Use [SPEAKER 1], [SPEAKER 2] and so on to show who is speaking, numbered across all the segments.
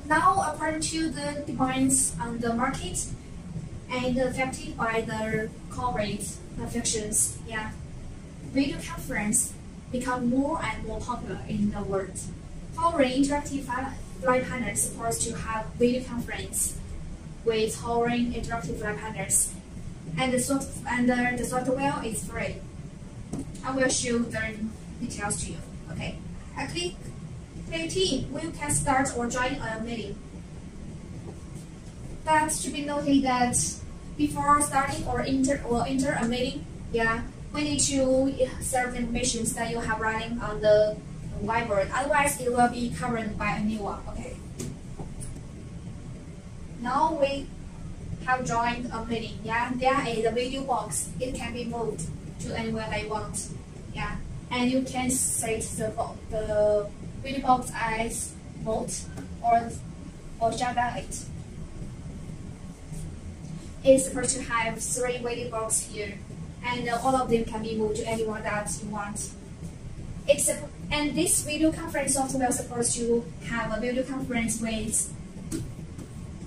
[SPEAKER 1] Now, according to the demands on the market and affected by the corporate affections, video conference become more and more popular in the world. Horion Interactive Flight Planner supports to have video conference with Horion Interactive Flight Planners, and the software is free. I will show the details to you. Okay, I click team. We can start or join a meeting. But should be noted that before starting or enter a meeting, we need to serve the information that you have running on the whiteboard. Otherwise, it will be covered by a new one. Okay. Now we have joined a meeting. There is a video box. It can be moved to anywhere that you want. And you can set the video box as mode or shut down it. It's supposed to have 3 video boxes here, and all of them can be moved to anyone that you want. And this video conference software is supposed to have a video conference with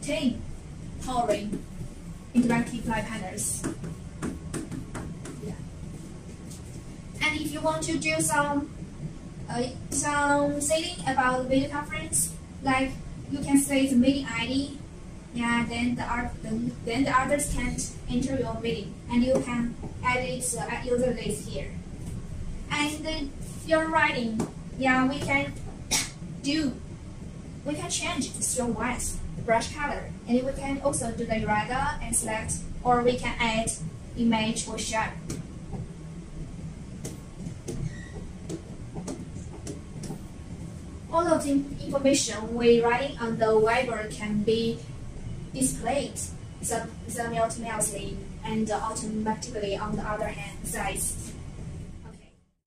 [SPEAKER 1] 10 Horion Interactive Flight Planners. And if you want to do some setting about the video conference, like you can say the meeting ID, then the others can enter your meeting, and you can edit the user list here. And your writing, we can change the strong white, the brush color, and we can also do the eraser and select, or we can add image or shape. All of the information we writing on the whiteboard can be displayed simultaneously and automatically on the other hand sides.